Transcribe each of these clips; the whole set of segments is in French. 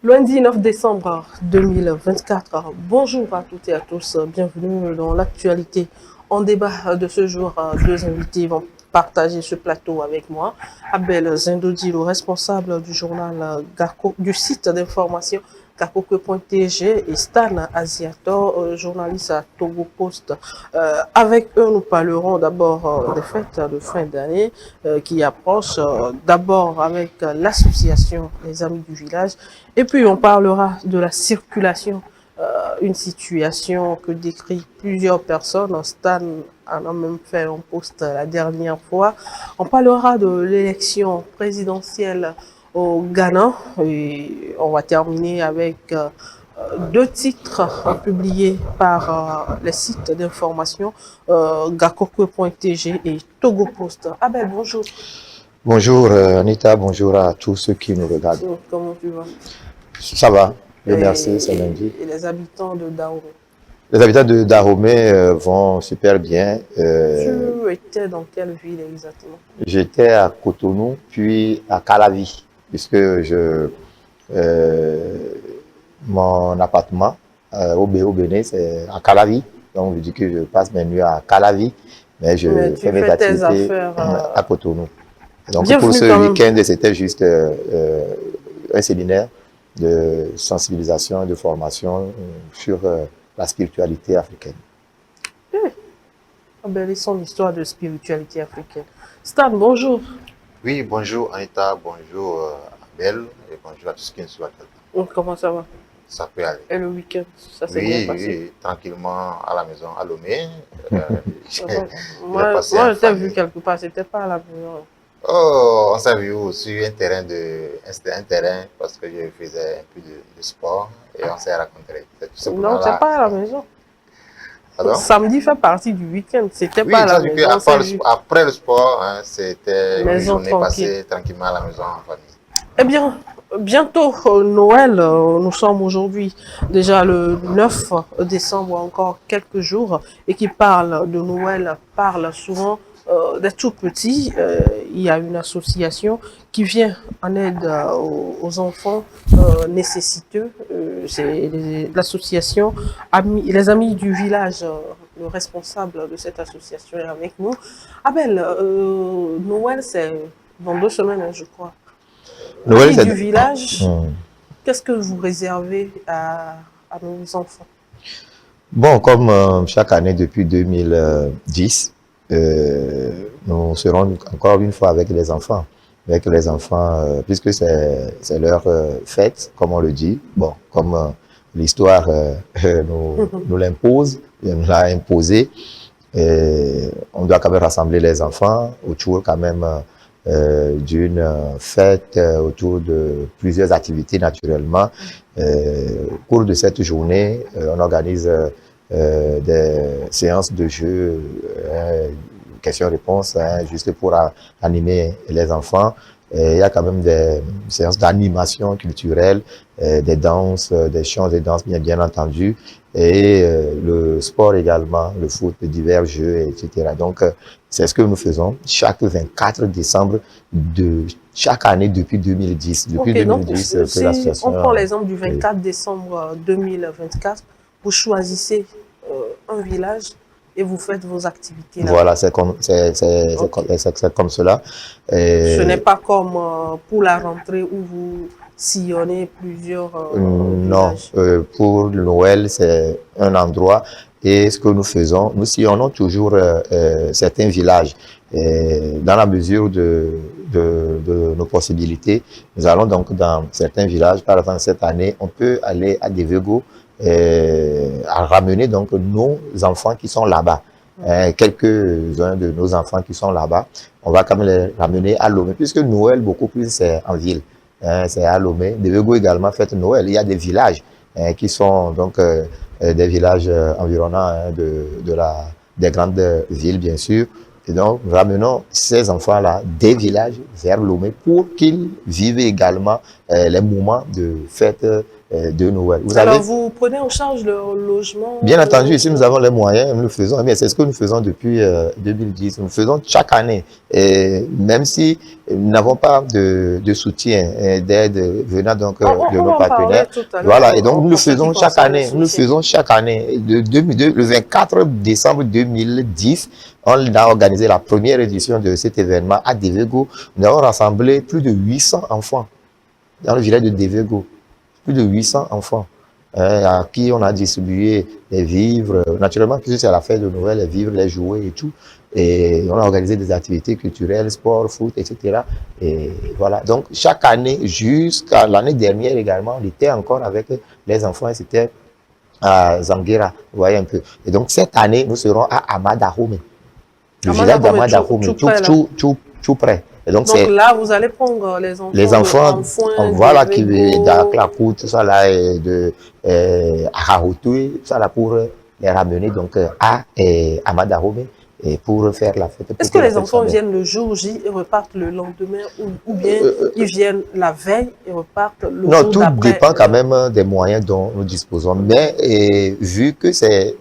Lundi 9 décembre 2024. Bonjour à toutes et à tous. Bienvenue dans l'actualité. En débat de ce jour, deux invités vont partager ce plateau avec moi. Abel Zindodi, le responsable du journal Garco, du site d'information Garcoque.tg, et Stan Asiator, journaliste à Togo Post. Avec eux, nous parlerons d'abord des fêtes de fin d'année qui approchent. D'abord avec l'association Les Amis du Village. Et puis, on parlera de la circulation, une situation que décrit plusieurs personnes. Stan en a même fait un post la dernière fois. On parlera de l'élection présidentielle au Ghana et on va terminer avec deux titres publiés par les sites d'information Garcoque.tg et Togo Post. Abel, bonjour. Bonjour Anita, bonjour à tous ceux qui nous regardent. Comment tu vas? Ça va, Dieu merci, c'est lundi. Et les habitants de Dahomey? Les habitants de Dahomey vont super bien. Tu étais dans quelle ville exactement? J'étais à Cotonou, puis à Calavi, puisque mon appartement au Bénin, c'est à Calavi. Donc, je dis que je passe mes nuits à Calavi, mais je fais mes activités à Cotonou. Donc, pour ce week-end, c'était juste un séminaire de sensibilisation et de formation sur la spiritualité africaine. Embellissons l'histoire de spiritualité africaine. Stan, bonjour. Oui, bonjour Anita, bonjour Abel, et bonjour à tous qui nous suivent. Comment ça va? Ça peut aller. Et le week-end, ça s'est bien passé? Oui, tranquillement à la maison, à Lomé. Moi, je t'ai vu quelque part, c'était pas à la maison. Oh, on s'est vu sur un terrain, parce que je faisais un peu de sport et on s'est rencontrés. Non, c'est pas à la maison. Pardon? Samedi fait partie du week-end, c'était pas à la maison. Après le sport, hein, c'était une journée passée tranquillement à la maison en famille. Eh bien, bientôt Noël, nous sommes aujourd'hui déjà le 9 décembre, encore quelques jours, et qui parle de Noël parle souvent des tout petits. Il y a une association qui vient en aide aux enfants nécessiteux. C'est l'association Les Amis du Village. Le responsable de cette association est avec nous. Abel, Noël, c'est dans 2 semaines, je crois. Noël du village, qu'est-ce que vous réservez à nos enfants? Bon, comme chaque année depuis 2010, nous serons encore une fois avec les enfants. Puisque c'est leur fête, comme on le dit. Bon, comme l'histoire nous l'impose, nous l'a imposé, on doit quand même rassembler les enfants autour quand même d'une fête, autour de plusieurs activités naturellement. Au cours de cette journée, on organise des séances de jeu, questions-réponses, juste pour animer les enfants. Il y a quand même des séances d'animation culturelle, des danses, des chants, des danses bien entendu, et le sport également, le foot, divers jeux, etc. Donc, c'est ce que nous faisons chaque 24 décembre de chaque année depuis 2010. Depuis 2010 donc, si on prend l'exemple du 24 décembre 2024, vous choisissez un village et vous faites vos activités là. Voilà, c'est comme cela. Ce n'est pas comme pour la rentrée où vous sillonnez plusieurs non, pour Noël, c'est un endroit. Et ce que nous faisons, nous sillonnons toujours certains villages. Dans la mesure de nos possibilités, nous allons donc dans certains villages. Par exemple, cette année, on peut aller à Devego, à ramener donc nos enfants qui sont là-bas. Quelques-uns de nos enfants qui sont là-bas, on va quand même les ramener à Lomé, puisque Noël, beaucoup plus, c'est en ville. C'est à Lomé. Devego également fête Noël. Il y a des villages qui sont donc des villages environnants des grandes villes, bien sûr. Et donc, nous ramenons ces enfants-là des villages vers Lomé pour qu'ils vivent également les moments de fête de Noël. Alors, vous prenez en charge leur logement? Bien entendu, si nous avons les moyens, nous le faisons. C'est ce que nous faisons depuis 2010. Nous le faisons chaque année. Et même si nous n'avons pas de soutien, d'aide venant donc de nos partenaires. Voilà, et donc nous le faisons chaque année. Nous le faisons chaque année. Le 24 décembre 2010, on a organisé la première édition de cet événement à Devego. Nous avons rassemblé plus de 800 enfants dans le village de Devego. Plus de 800 enfants à qui on a distribué les vivres. Naturellement, puisque c'est la fête de Noël, les vivres, les jouets et tout. Et on a organisé des activités culturelles, sport, foot, etc. Et voilà. Donc, chaque année, jusqu'à l'année dernière également, on était encore avec les enfants et c'était à Zanguera, vous voyez un peu. Et donc, cette année, nous serons à Amadahome. Le village d'Amadahome, tout près. Et donc là, vous allez prendre les enfants voilà, qui d'Aklakou, tout ça là, de Arahoutoué, tout ça là pour les ramener donc à Amadahome et pour faire la fête. Est-ce que les enfants viennent le jour J et repartent le lendemain ou bien ils viennent la veille et repartent le jour d'après? Non, tout dépend quand même des moyens dont nous disposons. Mais vu que c'est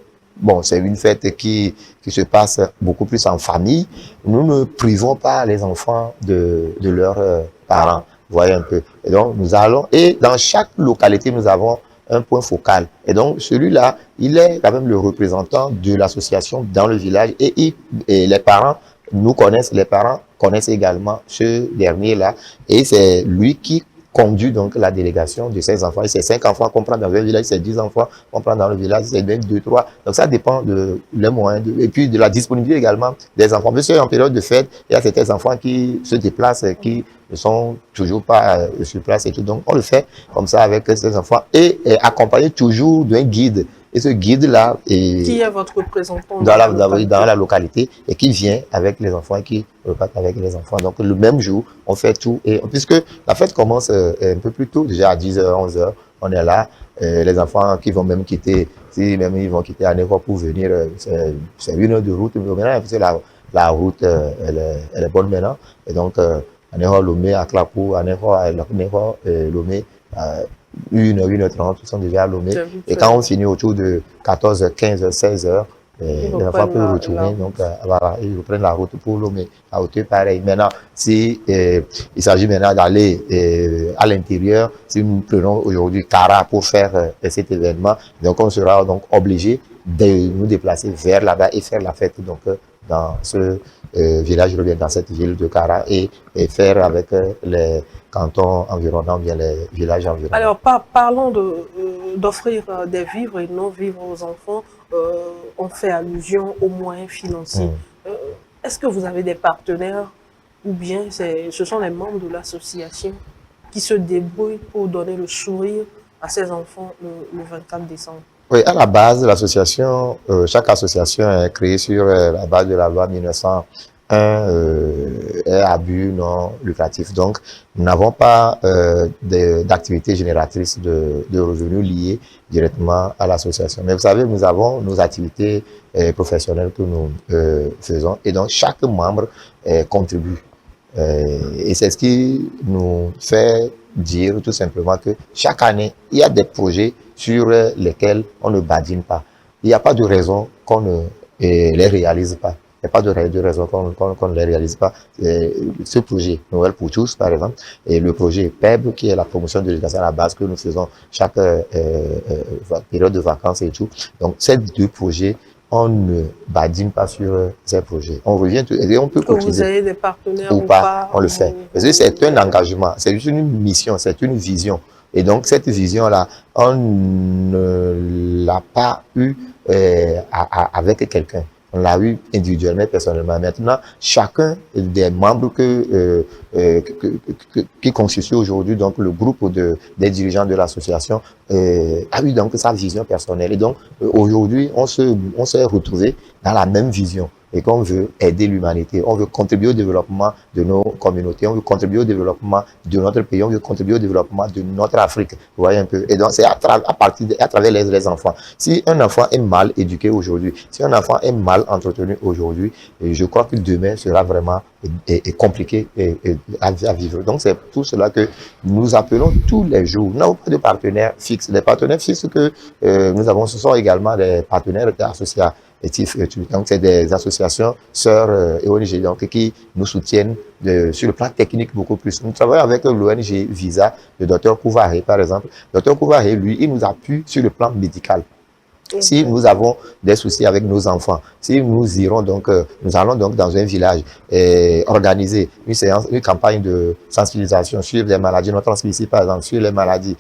une fête qui se passe beaucoup plus en famille. Nous ne privons pas les enfants de leurs parents. Vous voyez un peu. Et donc, nous allons, et dans chaque localité, nous avons un point focal. Et donc, celui-là, il est quand même le représentant de l'association dans le village. Et les parents nous connaissent, les parents connaissent également ce dernier-là. Et c'est lui qui conduit donc la délégation de ces enfants. Et c'est 5 enfants qu'on prend dans un village, c'est 10 enfants qu'on prend dans le village, c'est 2, 3. Donc ça dépend de les moyens et puis de la disponibilité également des enfants. Parce qu'en période de fête, il y a certains enfants qui se déplacent, qui ne sont toujours pas sur place et tout. Donc on le fait comme ça avec ces enfants et accompagné toujours d'un guide. Et ce guide-là qui est votre représentant dans la localité et qui vient avec les enfants et qui repart avec les enfants. Donc le même jour, on fait tout. Et puisque la fête commence un peu plus tôt, déjà à 10h, 11h, on est là. Les enfants qui vont même quitter, si même ils vont quitter Anéro pour venir, c'est 1 heure de route. Mais maintenant, la route, elle est bonne maintenant. Et donc, Anéro, Lomé, Aklapou, Anéro, Lomé, 1h30, ils sont déjà à Lomé. Et quand on finit autour de 14h, 15h, 16h, les enfants peuvent retourner. Donc, voilà, ils reprennent la route pour Lomé. À hauteur, pareil. Maintenant, si il s'agit maintenant d'aller à l'intérieur, si nous prenons aujourd'hui Kara pour faire cet événement, donc on sera donc obligé de nous déplacer vers là-bas et faire la fête donc dans ce village, dans cette ville de Kara et faire avec les cantons environnants, bien les villages environnants. Alors, parlons d'offrir des vivres et non vivres aux enfants. On fait allusion aux moyens financiers. Est-ce que vous avez des partenaires ou bien ce sont les membres de l'association qui se débrouillent pour donner le sourire à ces enfants le 24 décembre? Oui, à la base, l'association, chaque association est créée sur la base de la loi 1901 à but non lucratif. Donc, nous n'avons pas d'activités génératrices de revenus liées directement à l'association. Mais vous savez, nous avons nos activités professionnelles que nous faisons et donc chaque membre contribue. Et c'est ce qui nous fait dire tout simplement que chaque année, il y a des projets sur lesquels on ne badine pas. Il n'y a pas de raison qu'on ne les réalise pas. Il n'y a pas de raison qu'on ne les réalise pas. Ce projet Noël pour tous, par exemple, et le projet PEB, qui est la promotion de l'éducation à la base que nous faisons chaque période de vacances et tout. Donc, ces 2 projets, on ne badine pas sur ces projets. On revient et on peut continuer. Que vous ayez des partenaires ou pas, on le fait. Parce que c'est un engagement, c'est juste une mission, c'est une vision. Et donc, cette vision-là, on ne l'a pas eue avec quelqu'un. On l'a eu individuellement, personnellement. Maintenant, chacun des membres qui constitue aujourd'hui donc le groupe des dirigeants de l'association a eu donc sa vision personnelle. Et donc, aujourd'hui, on s'est retrouvés dans la même vision. et qu'on veut aider l'humanité. On veut contribuer au développement de nos communautés, on veut contribuer au développement de notre pays, on veut contribuer au développement de notre Afrique. Vous voyez un peu. Et donc, c'est à travers les enfants. Si un enfant est mal éduqué aujourd'hui, si un enfant est mal entretenu aujourd'hui, je crois que demain sera vraiment compliqué à vivre. Donc, c'est pour cela que nous appelons tous les jours. Nous n'avons pas de partenaires fixes. Les partenaires fixes que nous avons, ce sont également des partenaires associatifs. Donc, c'est des associations sœurs et ONG donc, qui nous soutiennent sur le plan technique beaucoup plus. Nous travaillons avec l'ONG Visa, le docteur Kouvaré, par exemple. Le docteur Kouvaré, lui, il nous appuie sur le plan médical. Si nous avons des soucis avec nos enfants, si nous irons donc, nous allons donc dans un village organiser une campagne de sensibilisation sur les maladies non transmissibles, par exemple, sur les maladies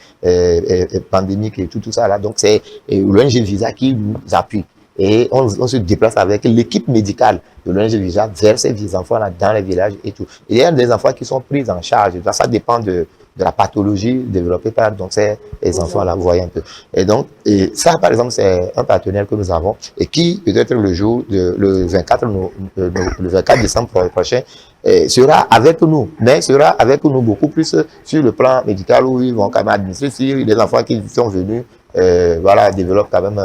pandémiques et tout ça là. Donc c'est l'ONG Visa qui nous appuie. Et on se déplace avec l'équipe médicale de l'ONG Visa vers ces enfants-là dans les villages et tout. Il y a des enfants qui sont pris en charge. Ça dépend de la pathologie développée par donc ces enfants-là, vous voyez un peu. Et donc, ça, par exemple, c'est un partenaire que nous avons et qui, peut-être le 24 décembre prochain, sera avec nous, mais sera avec nous beaucoup plus sur le plan médical où ils vont quand même administrer sur les enfants qui sont venus voilà, développent quand même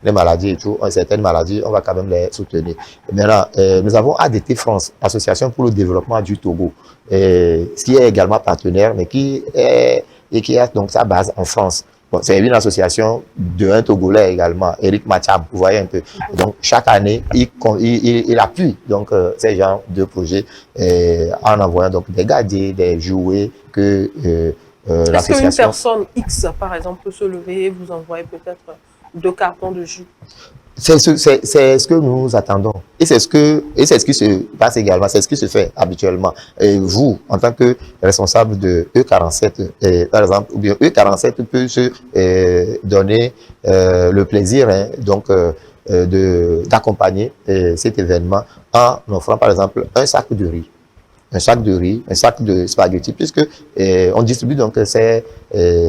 les maladies et tout, certaines maladies, on va quand même les soutenir. Maintenant, nous avons ADT France, Association pour le développement du Togo, qui est également partenaire, mais qui a donc sa base en France. Bon, c'est une association d'un Togolais également, Eric Machab, vous voyez un peu. Donc, chaque année, il appuie donc ces genres de projets en envoyant donc des gadgets, des jouets que est-ce qu'une personne X, par exemple, peut se lever et vous envoyer peut-être 2 cartons de jus? C'est ce que nous attendons. Et c'est ce qui se passe également, c'est ce qui se fait habituellement. Et vous, en tant que responsable de E47, par exemple, ou bien E47 peut se donner le plaisir donc d'accompagner cet événement en offrant par exemple un sac de riz. Un sac de riz, un sac de spaghettis, puisque on distribue donc ces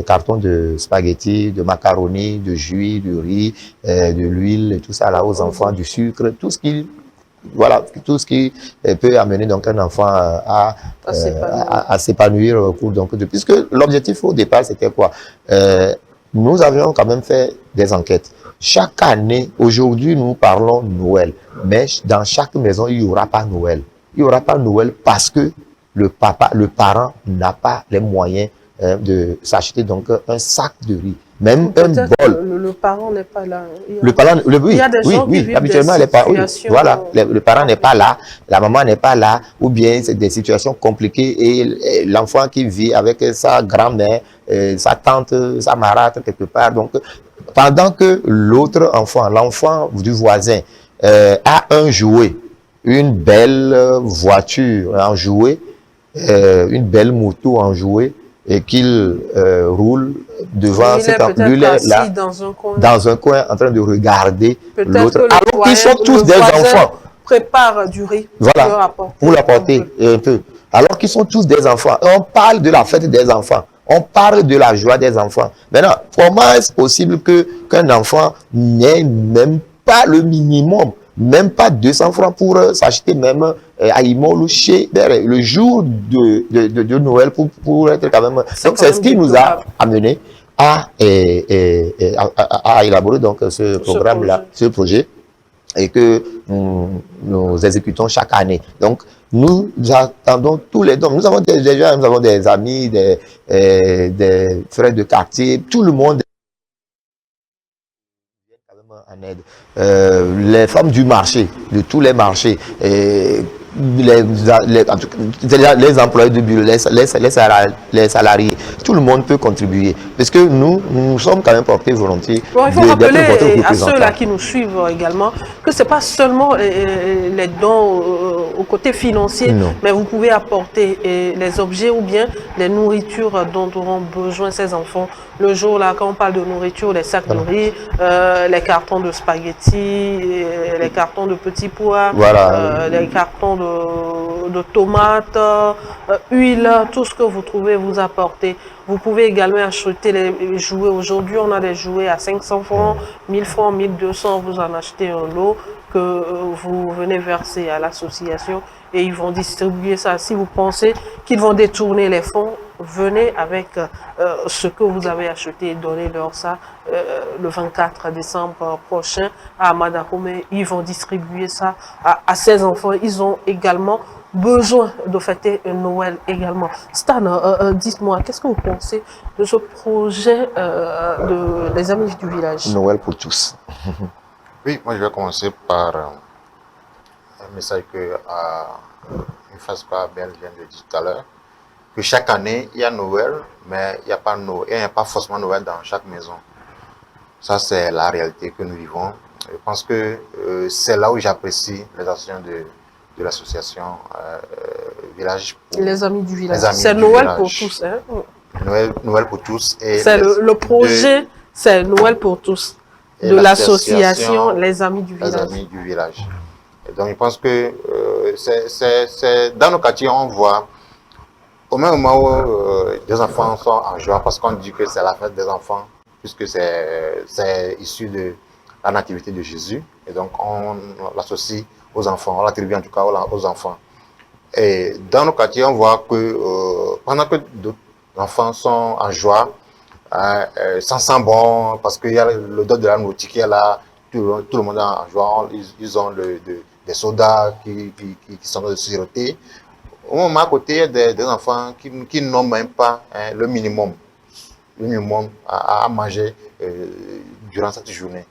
cartons de spaghettis, de macaroni, de jus, de riz, de l'huile, et tout ça là aux enfants, du sucre, tout ce qui peut amener donc un enfant à s'épanouir puisque l'objectif au départ c'était quoi? Nous avions quand même fait des enquêtes. Chaque année, aujourd'hui nous parlons Noël, mais dans chaque maison il n'y aura pas Noël. Il n'y aura pas Noël parce que le parent n'a pas les moyens de s'acheter donc un sac de riz. Même un bol. Le parent n'est pas là. Il y a des gens qui vivent habituellement, voilà, le parent n'est pas là, la maman n'est pas là, ou bien c'est des situations compliquées et l'enfant qui vit avec sa grand-mère, sa tante, sa marâtre quelque part. Donc, pendant que l'autre enfant, l'enfant du voisin, a un jouet, une belle voiture en jouet, une belle moto en jouet, et qu'il roule devant cet enfant. Lui est là, dans un coin, en train de regarder l'autre. Alors qu'ils sont tous des enfants. Prépare du riz pour l'apporter un peu. Alors qu'ils sont tous des enfants. On parle de la fête des enfants. On parle de la joie des enfants. Maintenant, comment est-ce possible qu'un enfant n'ait même pas le minimum, même pas 200 francs pour s'acheter même à Imol ou chez le jour de Noël pour être quand même... Donc c'est ce qui nous a amené à élaborer donc ce programme-là, ce projet, et que nous exécutons chaque année. Donc nous attendons tous les dons. Nous avons des gens, nous avons des amis, des frères de quartier, tout le monde en aide. Les femmes du marché, de tous les marchés, les employés de bureau, les salariés, tout le monde peut contribuer. Parce que nous sommes quand même portés volontiers. Bon, il faut rappeler à ceux-là qui nous suivent également que ce n'est pas seulement les dons au côté financier, mais vous pouvez apporter les objets ou bien les nourritures dont auront besoin ces enfants. Le jour là, quand on parle de nourriture, les sacs de riz, les cartons de spaghettis, les cartons de petits pois, les cartons de tomates, huile, tout ce que vous trouvez, vous apportez. Vous pouvez également acheter les jouets. Aujourd'hui, on a des jouets à 500 francs, 1000 francs, 1200. Vous en achetez un lot que vous venez verser à l'association et ils vont distribuer ça. Si vous pensez qu'ils vont détourner les fonds, venez avec ce que vous avez acheté et donnez-leur ça le 24 décembre prochain à Amadakome. Ils vont distribuer ça à ces enfants. Ils ont également besoin de fêter Noël également. Stan, dites-moi, qu'est-ce que vous pensez de ce projet des Amis du Village? Noël pour tous. Oui, moi je vais commencer par un message que une phrase que Abel vient de dire tout à l'heure, que chaque année il y a Noël, mais il n'y a pas Noël, il n'y a pas forcément Noël dans chaque maison. Ça c'est la réalité que nous vivons. Je pense que c'est là où j'apprécie les actions de l'association Village. Les Amis du Village. C'est Noël pour tous. Hein? Noël pour tous. C'est le projet, c'est Noël pour tous. De l'association Les Amis du Village. Les Amis du Village. Et donc je pense que dans nos quartiers, on voit au même moment où des enfants sont en joie, parce qu'on dit que c'est la fête des enfants, puisque c'est issu de la nativité de Jésus. Et donc on l'associe aux enfants, on l'attribue en tout cas aux enfants. Et dans nos quartiers, on voit que pendant que d'autres enfants sont en joie, ça sent bon, parce qu'il y a le dos de la nourriture qui est là, tout le monde est en joie, ils ont des sodas qui sont de siroter. Au moment à côté, il y a des enfants qui n'ont même pas le minimum à manger durant cette journée.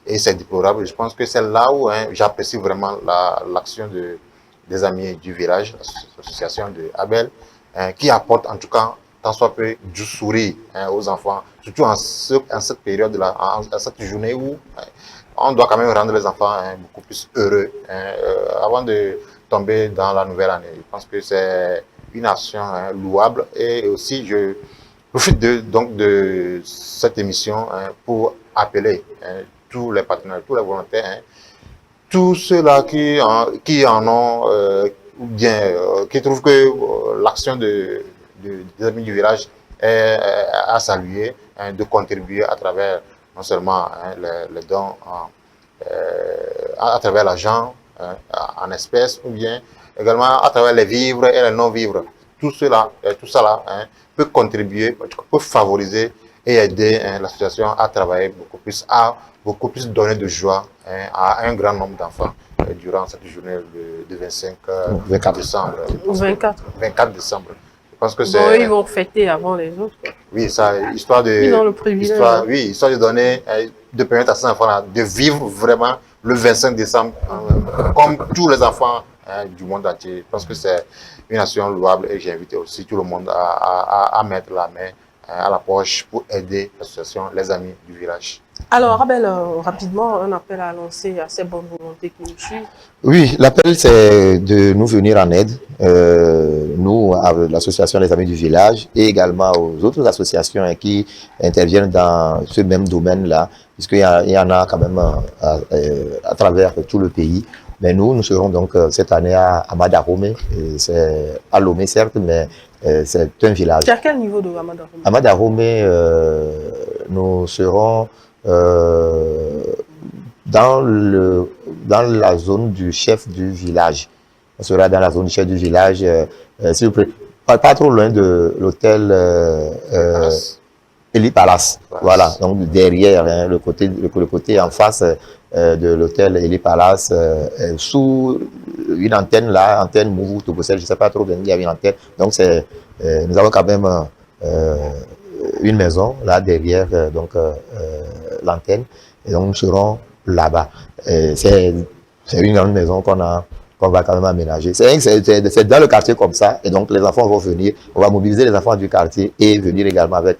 Et c'est déplorable. Je pense que c'est là où j'apprécie vraiment l'action des Amis du Village, l'association de Abel, qui apporte en tout cas tant soit peu du sourire aux enfants, surtout en cette période-là, en cette journée où on doit quand même rendre les enfants beaucoup plus heureux avant de tomber dans la nouvelle année. Je pense que c'est une action louable, et aussi je profite donc de cette émission pour appeler tous les partenaires, tous les volontaires, tous ceux-là qui en ont, ou bien qui trouvent que l'action des Amis du Village est à saluer, de contribuer à travers non seulement les dons à travers l'argent en espèces, ou bien également à travers les vivres et les non-vivres. Tout ça peut contribuer, peut favoriser et aider l'association à travailler beaucoup plus donner de joie à un grand nombre d'enfants durant cette journée de 24 décembre. 24 décembre. Je pense que bon, ils vont fêter avant les autres. Quoi. Oui, ça, histoire de donner, de permettre à ces enfants-là de vivre vraiment le 25 décembre comme tous les enfants du monde entier. Je pense que c'est une action louable, et j'ai invité aussi tout le monde à mettre la main à la poche pour aider l'association Les Amis du Village. Alors, Abel, rapidement, un appel à lancer à ces bonnes volontés qui nous suivent. Oui, l'appel, c'est de nous venir en aide, nous, à l'association Les Amis du Village, et également aux autres associations qui interviennent dans ce même domaine-là, puisqu'il y en a quand même à travers tout le pays. Mais nous serons donc cette année à Amadakome, c'est à Lomé certes, mais c'est un village. C'est à quel niveau de Amadakome? Amadakome, nous serons dans la zone du chef du village. On sera dans la zone du chef du village, s'il vous plaît, pas trop loin de l'hôtel Eli Palace. Voilà, donc derrière, le côté en face de l'hôtel Eli Palace, sous une antenne là, antenne Mouvou Tobosel, je ne sais pas trop bien, il y a une antenne. Donc nous avons quand même une maison là derrière l'antenne, et donc nous serons là-bas. C'est une grande maison qu'on va quand même aménager. C'est dans le quartier comme ça, et donc les enfants vont venir, on va mobiliser les enfants du quartier et venir également avec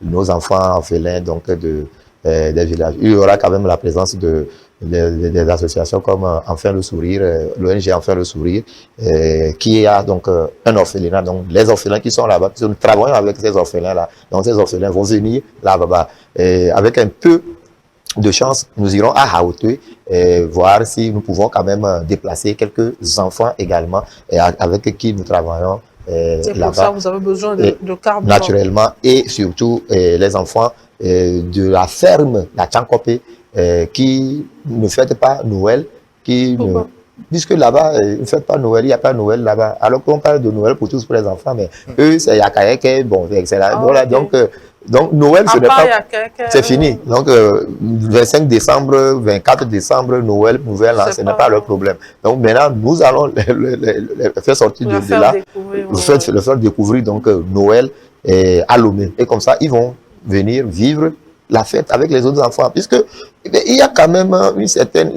nos enfants orphelins donc des villages. Il y aura quand même la présence des associations comme Enfin le Sourire, l'ONG Enfin le Sourire, qui a donc un orphelinat, donc les orphelins qui sont là-bas, nous travaillons avec ces orphelins-là, donc ces orphelins vont venir là-bas avec un peu de chance, nous irons à Haute voir si nous pouvons quand même déplacer quelques enfants également avec qui nous travaillons Et pour ça, vous avez besoin de carburant. Naturellement, et surtout les enfants de la ferme, la Tchankopé, qui ne fêtent pas Noël, puisque là-bas, ils ne fêtent pas Noël, il n'y a pas Noël là-bas. Alors qu'on parle de Noël pour tous pour les enfants, mais eux, c'est Yakayeke, bon, c'est là. Voilà, okay. Donc Noël, ce n'est pas. C'est fini. Donc 25 décembre, 24 décembre, Noël, Nouvel An, ce n'est pas leur problème. Donc maintenant, nous allons les faire sortir de là, le faire découvrir donc Noël à Lomé. Et comme ça, ils vont venir vivre la fête avec les autres enfants, puisque il y a quand même une certaine,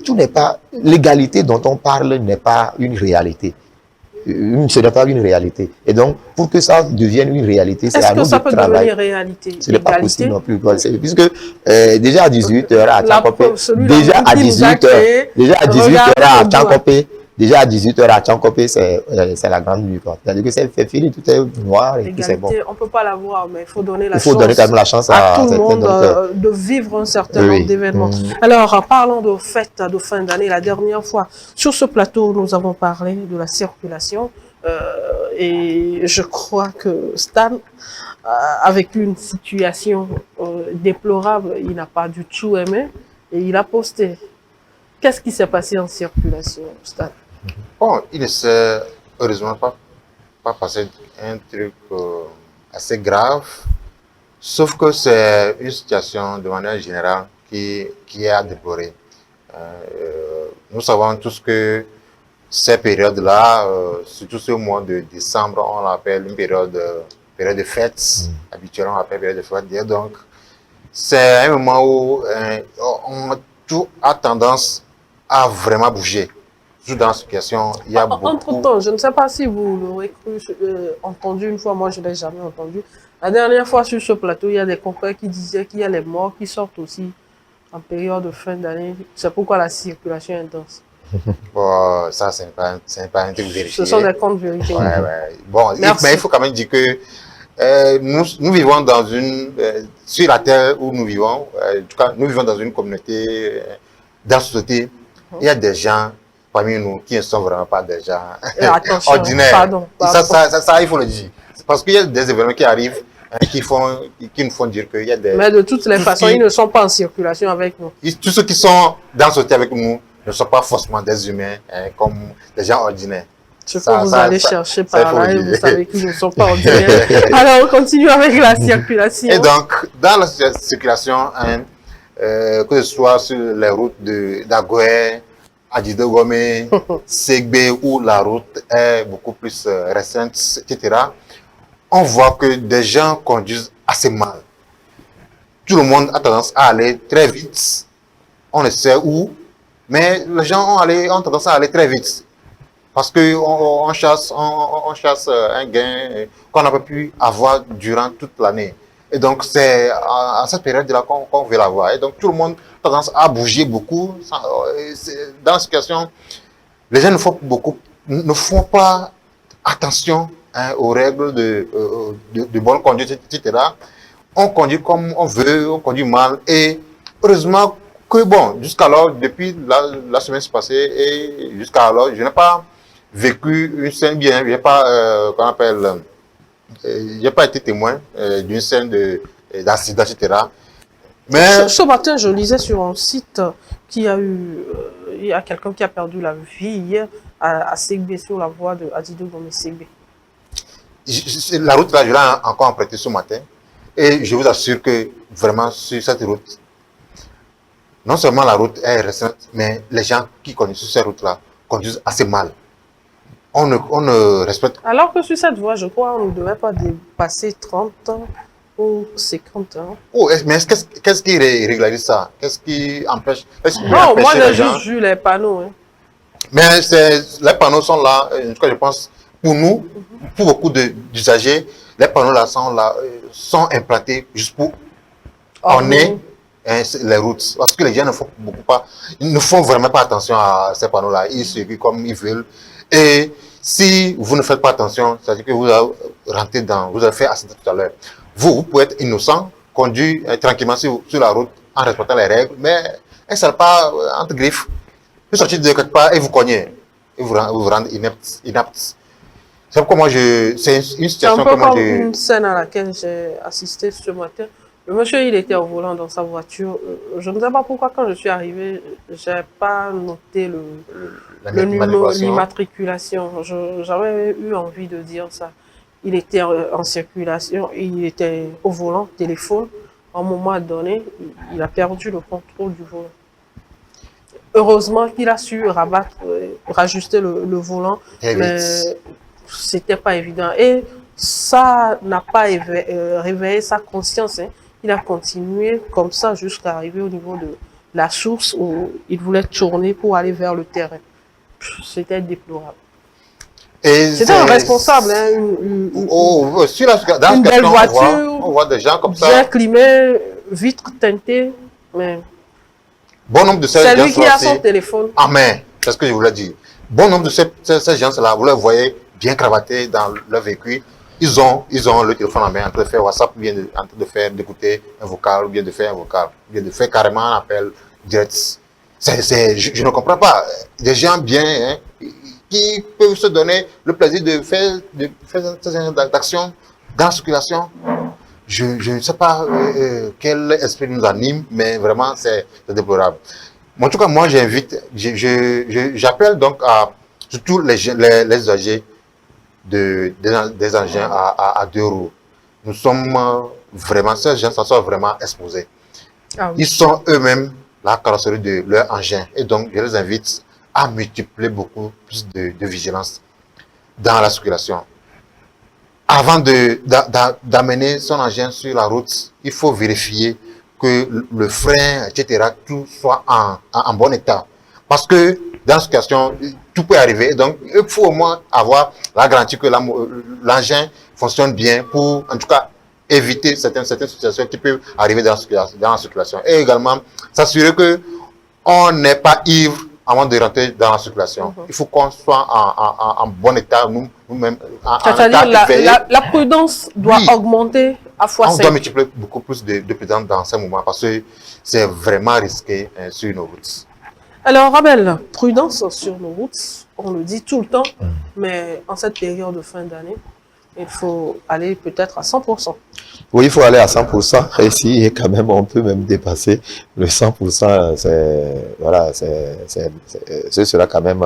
tout n'est pas, l'égalité dont on parle n'est pas une réalité. Ce n'est pas une réalité. Et donc, pour que ça devienne une réalité, c'est à nous de travailler. Est-ce que ça peut devenir réalité? Ce n'est pas possible non plus. Puisque déjà à 18h à Tchankopé, déjà à 18h à Tchankopé, déjà à 18h à Tchankopé, c'est la grande nuit. C'est-à-dire que c'est fini, tout est noir et puis c'est bon. On ne peut pas l'avoir, mais il faut donner quand même la chance à tout le monde de vivre un certain nombre d'événements. Alors, parlons de fêtes de fin d'année. La dernière fois, sur ce plateau, nous avons parlé de la circulation. Et je crois que Stan a vécu une situation déplorable. Il n'a pas du tout aimé et il a posté. Qu'est-ce qui s'est passé en circulation, Stan? Bon, il ne s'est heureusement pas passé un truc assez grave, sauf que c'est une situation de manière générale qui est à déplorer. Nous savons tous que ces périodes-là, surtout ce mois de décembre, on l'appelle une période de fêtes. Habituellement, on l'appelle période de fêtes. Donc, c'est un moment où tout a tendance à vraiment bouger. Dans la situation, il y a beaucoup... Entre-temps, je ne sais pas si vous l'aurez entendu une fois, moi je ne l'ai jamais entendu. La dernière fois sur ce plateau, il y a des confrères qui disaient qu'il y a les morts qui sortent aussi en période de fin d'année. C'est pourquoi la circulation est intense. Bon, ça, ce n'est pas un truc vérifié. Ce sont des comptes vérifiés. Ouais. Bon, mais il faut quand même dire que nous vivons dans une... sur la terre où nous vivons, en tout cas, nous vivons dans une communauté, dans la société, il y a des gens parmi nous qui ne sont vraiment pas des gens ordinaires. Pardon. Ça, il faut le dire. Parce qu'il y a des événements qui arrivent qui nous font dire qu'il y a des... Mais de toutes les façons, ils ne sont pas en circulation avec nous. Tous ceux qui sont dans la société avec nous ne sont pas forcément des humains comme des gens ordinaires. Ce que vous allez chercher par là, et vous savez qu'ils ne sont pas ordinaires. Alors, on continue avec la circulation. Et donc, dans la circulation, que ce soit sur les routes d'Agoé, Adidogomé, Segbe, où la route est beaucoup plus récente, etc., on voit que des gens conduisent assez mal. Tout le monde a tendance à aller très vite. On ne sait où, mais les gens ont tendance à aller très vite. Parce qu'on chasse un gain qu'on n'a pas pu avoir durant toute l'année. Et donc, c'est à cette période-là qu'on veut l'avoir. Et donc, tout le monde a tendance à bouger beaucoup. Dans la situation, les gens ne font pas attention aux règles de bonne conduite, etc. On conduit comme on veut, on conduit mal. Et heureusement que, bon, jusqu'alors, depuis la semaine passée et jusqu'alors, je n'ai pas vécu une scène bien, je n'ai pas, qu'on appelle... je n'ai pas été témoin d'une scène d'accident, etc. Mais ce matin, je lisais sur un site qu'il y a eu, il y a quelqu'un qui a perdu la vie hier à Segbe, sur la voie de Adidogomé-Segbe. La route là, je l'ai encore empruntée ce matin. Et je vous assure que vraiment sur cette route, non seulement la route est récente, mais les gens qui conduisent sur cette route là conduisent assez mal. On ne respecte... Alors que sur cette voie, je crois, on ne devait pas dépasser 30 ou 50 ans. Oh, mais qu'est-ce qui régularise ça? Qu'est-ce qui empêche? Non, moi j'ai juste vu les panneaux. Hein. Mais les panneaux sont là, en tout cas je pense, pour nous, pour beaucoup d'usagers, les panneaux là sont implantés juste pour orner les routes. Parce que les gens ne font vraiment pas attention à ces panneaux là. Ils circulent comme ils veulent. Et si vous ne faites pas attention, c'est-à-dire que vous allez rentrer vous avez fait accident tout à l'heure. Vous pouvez être innocent, conduit tranquillement sur la route en respectant les règles, mais un salpard entre griffes peut sortir de quelque part et vous cogner, et vous rendre inapte. C'est pourquoi moi, c'est une situation un peu comme comme une scène à laquelle j'ai assisté ce matin. Le monsieur, il était au volant dans sa voiture. Je ne sais pas pourquoi, quand je suis arrivé, je n'ai pas noté l'immatriculation. J'avais eu envie de dire ça. Il était en circulation, il était au volant, téléphone. À un moment donné, il a perdu le contrôle du volant. Heureusement qu'il a su rabattre, rajuster le volant, mais c'était pas évident. Et ça n'a pas réveillé sa conscience. Hein. Il a continué comme ça jusqu'à arriver au niveau de la source où il voulait tourner pour aller vers le terrain. C'était déplorable. C'était un responsable. Hein, une belle voiture, on voit des gens comme ça. Bien climé, vitres teintées. Mais bon nombre de ces c'est gens lui qui a son téléphone. Ah mais, c'est ce que je voulais dire. Bon nombre de ces gens-là, vous les voyez bien cravatés dans leur véhicule. Ils ont le téléphone en main, en train de faire WhatsApp, ou bien en train d'écouter un vocal, ou bien de faire un vocal, ou bien de faire carrément un appel direct. Je ne comprends pas. Des gens bien, hein, qui peuvent se donner le plaisir de faire ces genre d'actions dans la circulation. Je ne sais pas quel esprit nous anime, mais vraiment, c'est déplorable. En tout cas, moi, j'appelle donc à surtout les usagers des engins à deux roues. Nous sommes vraiment, ces gens sont vraiment exposés. Ah oui. Ils sont eux-mêmes la carrosserie de leur engin. Et donc, je les invite à multiplier beaucoup plus de vigilance dans la circulation. Avant d'amener son engin sur la route, il faut vérifier que le frein, etc., tout soit en bon état. Parce que dans la situation, tout peut arriver. Donc, il faut au moins avoir la garantie que l'engin fonctionne bien pour, en tout cas, éviter certaines situations qui peuvent arriver dans la circulation. Et également, s'assurer qu'on n'est pas ivre avant de rentrer dans la circulation. Il faut qu'on soit en bon état, nous-mêmes. C'est-à-dire la prudence doit augmenter à fois 5. On doit multiplier beaucoup plus de prudence dans ces moments parce que c'est vraiment risqué sur nos routes. Alors, Abel, prudence sur nos routes, on le dit tout le temps, mais en cette période de fin d'année, il faut aller peut-être à 100%. Oui, il faut aller à 100%. Ici, et quand même, on peut même dépasser le 100%. Ce sera quand même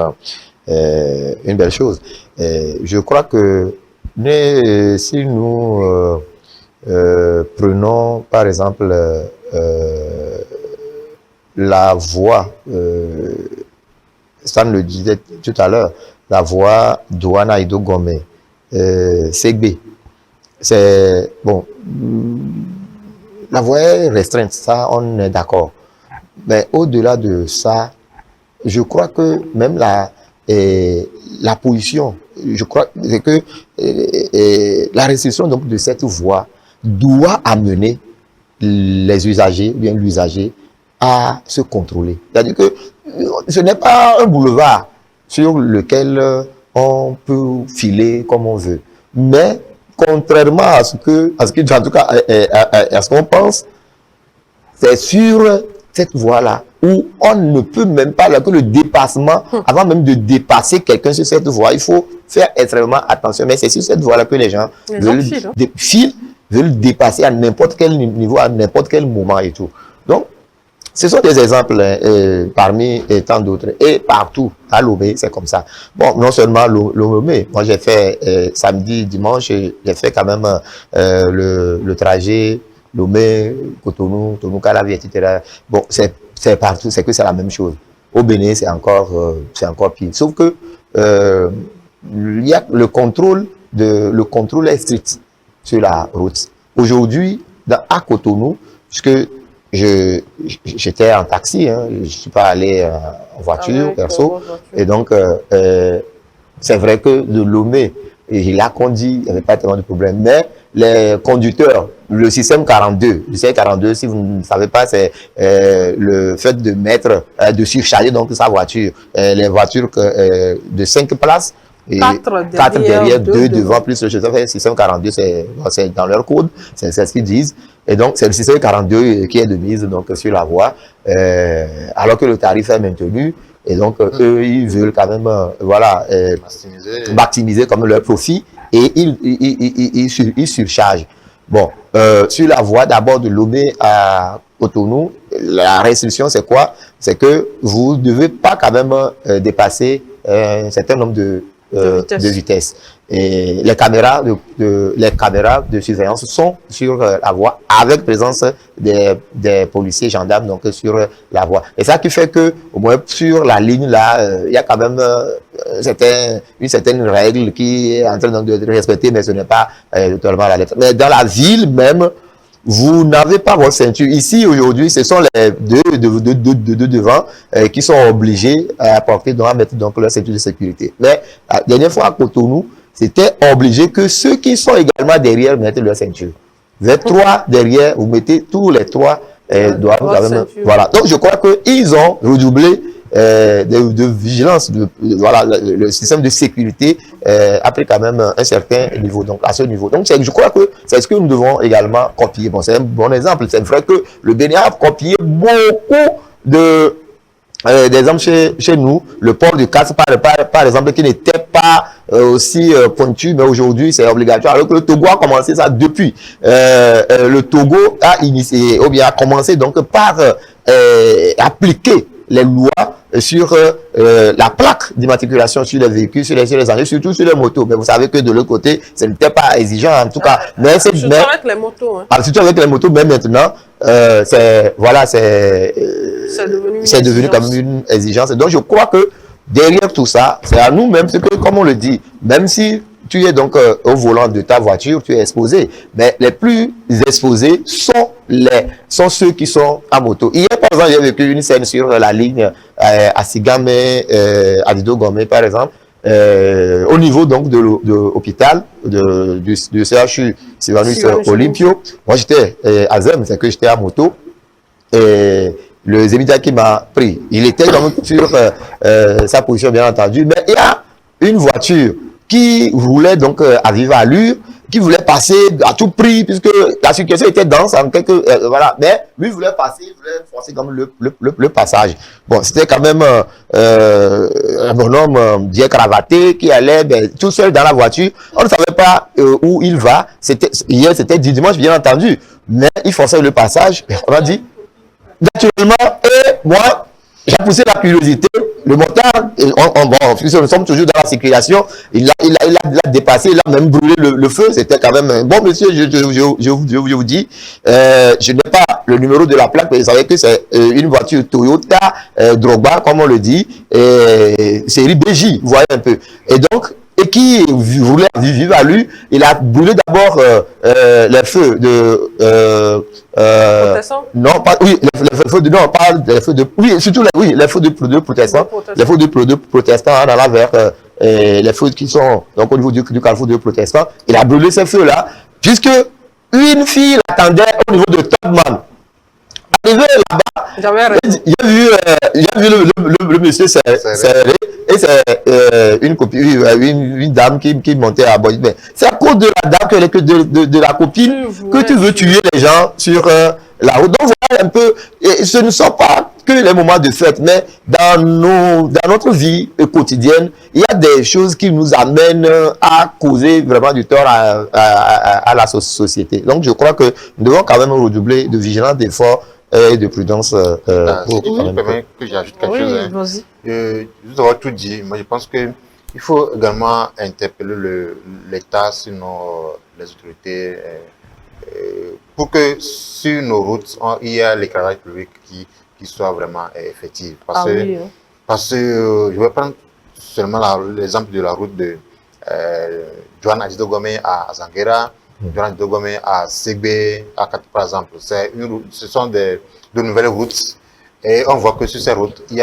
une belle chose. Je crois que si nous prenons, par exemple, la voie, Stan le disait tout à l'heure, la voie Douala Ido Gomé, Segbe. C'est bon, la voie est restreinte, ça on est d'accord. Mais au-delà de ça, je crois que même la pollution, je crois que la restriction donc de cette voie doit amener les usagers, ou bien l'usager, à se contrôler. C'est-à-dire que ce n'est pas un boulevard sur lequel on peut filer comme on veut. Mais contrairement à ce qu'on pense, c'est sur cette voie-là où on ne peut même pas, que le dépassement, avant même de dépasser quelqu'un sur cette voie, il faut faire extrêmement attention. Mais c'est sur cette voie-là que les gens veulent dépasser à n'importe quel niveau, à n'importe quel moment et tout. Donc, ce sont des exemples parmi tant d'autres. Et partout, à Lomé, c'est comme ça. Bon, non seulement Lomé, moi j'ai fait samedi, dimanche, j'ai fait quand même le trajet Lomé, Cotonou, Tonou-Calavi, etc. Bon, c'est partout, c'est que c'est la même chose. Au Bénin, c'est encore pire. Sauf que il y a le contrôle est strict sur la route. Aujourd'hui, à Cotonou, puisque j'étais en taxi, hein, je ne suis pas allé en voiture, perso. Et donc, c'est vrai que de Lomé, il a conduit, il n'y avait pas tellement de problème. Mais les conducteurs, le système 42, si vous ne savez pas, c'est le fait de surcharger donc sa voiture. Les voitures de 5 places Et 4 4 derrière, 2 devant. devant, plus le système 42, c'est dans leur code, c'est ce qu'ils disent. Et donc, c'est le système 42 qui est de mise donc, sur la voie, alors que le tarif est maintenu. Et donc, eux, ils veulent quand même voilà, maximiser comme leur profit et ils surchargent. Bon, sur la voie d'abord de Lomé à Cotonou, la restriction, c'est quoi? C'est que vous ne devez pas quand même dépasser un certain nombre de vitesse. Et les caméras de surveillance sont sur la voie avec présence des policiers gendarmes donc sur la voie. Et ça qui fait que au moins sur la ligne là, il y a quand même une certaine règle qui est en train de être respectée, mais ce n'est pas totalement la lettre. Mais dans la ville même, vous n'avez pas votre ceinture. Ici, aujourd'hui, ce sont les deux devant qui sont obligés à porter, à mettre donc leur ceinture de sécurité. Mais la dernière fois à Cotonou, c'était obligé que ceux qui sont également derrière mettent leur ceinture. Vous êtes 3 derrière, vous mettez tous les 3 doivent. Voilà. Donc, je crois qu'ils ont redoublé de vigilance, voilà, le système de sécurité a pris quand même un certain niveau, donc à ce niveau. Donc je crois que c'est ce que nous devons également copier. Bon, c'est un bon exemple. C'est vrai que le Bénin a copié beaucoup d'exemples chez nous. Le port du casque, par exemple, qui n'était pas aussi pointu, mais aujourd'hui c'est obligatoire. Alors que le Togo a commencé ça depuis. Le Togo a initié, ou bien a commencé donc par appliquer les lois sur la plaque d'immatriculation sur les véhicules, sur les engins, surtout sur les motos. Mais vous savez que de l'autre côté, ce n'était pas exigeant en tout cas. Mais c'est surtout avec les motos. Hein. Surtout avec les motos, mais maintenant, c'est devenu comme une exigence. Donc je crois que derrière tout ça, c'est à nous-mêmes, c'est que comme on le dit, même si tu es donc au volant de ta voiture, tu es exposé. Mais les plus exposés sont ceux qui sont à moto. Hier, par exemple, j'ai vécu une scène sur la ligne à Sigame, à Dido Gomé, par exemple, au niveau donc de l'hôpital, du CHU Sylvanus Olympio. Moi, j'étais à Zem, c'est que j'étais à moto. Et le Zémita qui m'a pris, il était donc sur sa position, bien entendu. Mais il y a une voiture qui voulait donc à vive allure, qui voulait passer à tout prix, puisque la circulation était dense en quelques... voilà, mais lui voulait passer, il voulait forcer comme le passage. Bon, c'était quand même un bonhomme bien cravaté qui allait tout seul dans la voiture. On ne savait pas où il va. Hier, c'était dimanche, bien entendu. Mais il forçait le passage. On a dit, naturellement, et moi, j'ai poussé la curiosité, le motard, puisque nous sommes toujours dans la circulation, il a dépassé, il a même brûlé le feu, c'était quand même... Bon, monsieur, je vous dis, je n'ai pas le numéro de la plaque, mais vous savez que c'est une voiture Toyota Drogba, comme on le dit, série BJ, vous voyez un peu. Et donc, et qui voulait vivre à lui, il a brûlé d'abord les feux de... non, pas, oui, les feux de... Non, pas les feux de... Oui, surtout les feux de protestants. Les feux de protestants en allant vers les feux qui sont donc au niveau du carrefour de protestants. Il a brûlé ces feux-là, puisque une fille l'attendait au niveau de Topman. Arrivé là-bas, il a vu le monsieur serré. Et c'est une copine, une dame qui montait à bord. C'est à cause de la dame, de la copine, que tu veux tuer les gens sur la route. Donc voilà un peu, et ce ne sont pas que les moments de fête, mais dans notre vie quotidienne, il y a des choses qui nous amènent à causer vraiment du tort à la société. Donc je crois que nous devons quand même redoubler de vigilance, d'efforts et de prudence. Si tu me permets que j'ajoute quelque chose. Vous avez tout dit. Moi, je pense qu'il faut également interpeller l'État, sinon les autorités, pour que sur nos routes, il y ait l'éclairage public qui soit vraiment effectif. Parce que je vais prendre seulement l'exemple de la route de Joan Adido Gomé à Zanguera, Joan Adido Gomé à Segbe, par exemple. Ce sont de nouvelles routes. Et on voit que sur ces routes, il y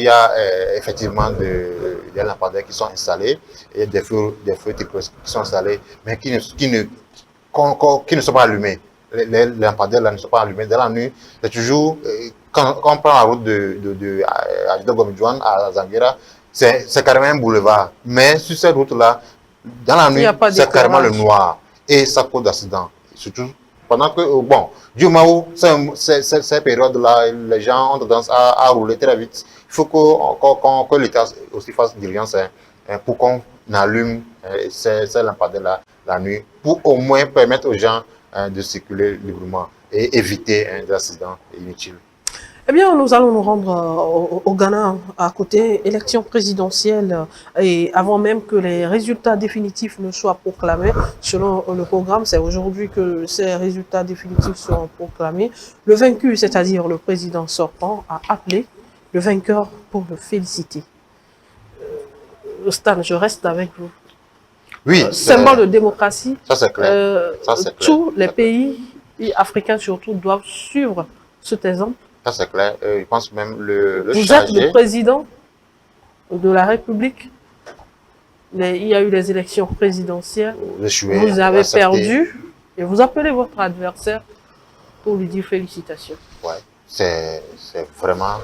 a effectivement des lampadaires qui sont installés, et des feux qui sont installés, mais qui ne sont pas allumés. Les lampadaires là ne sont pas allumés. Dans la nuit, c'est toujours, quand on prend la route de Adido Gomé à Zanguera, c'est carrément un boulevard. Mais sur cette route-là, dans la nuit, c'est carrément le noir. Et ça cause d'accidents. Surtout pendant que, bon, du moment où ces périodes-là, les gens ont tendance à rouler très vite, il faut que l'État aussi fasse diligence pour qu'on allume ces lampadaires-là la nuit, pour au moins permettre aux gens de circuler librement et éviter des accidents inutiles. Eh bien, nous allons nous rendre au Ghana, à côté, élection présidentielle, et avant même que les résultats définitifs ne soient proclamés, selon le programme, c'est aujourd'hui que ces résultats définitifs seront proclamés. Le vaincu, c'est-à-dire le président sortant, a appelé le vainqueur pour le féliciter. Stan, je reste avec vous. Oui. Symbole de démocratie. Ça, c'est clair. Tous les pays africains, surtout, doivent suivre cet exemple. Ça, c'est clair. Je pense même le Vous chargé. êtes le président de la République. Il y a eu les élections présidentielles. Vous avez perdu. Et vous appelez votre adversaire pour lui dire félicitations. Ouais, c'est vraiment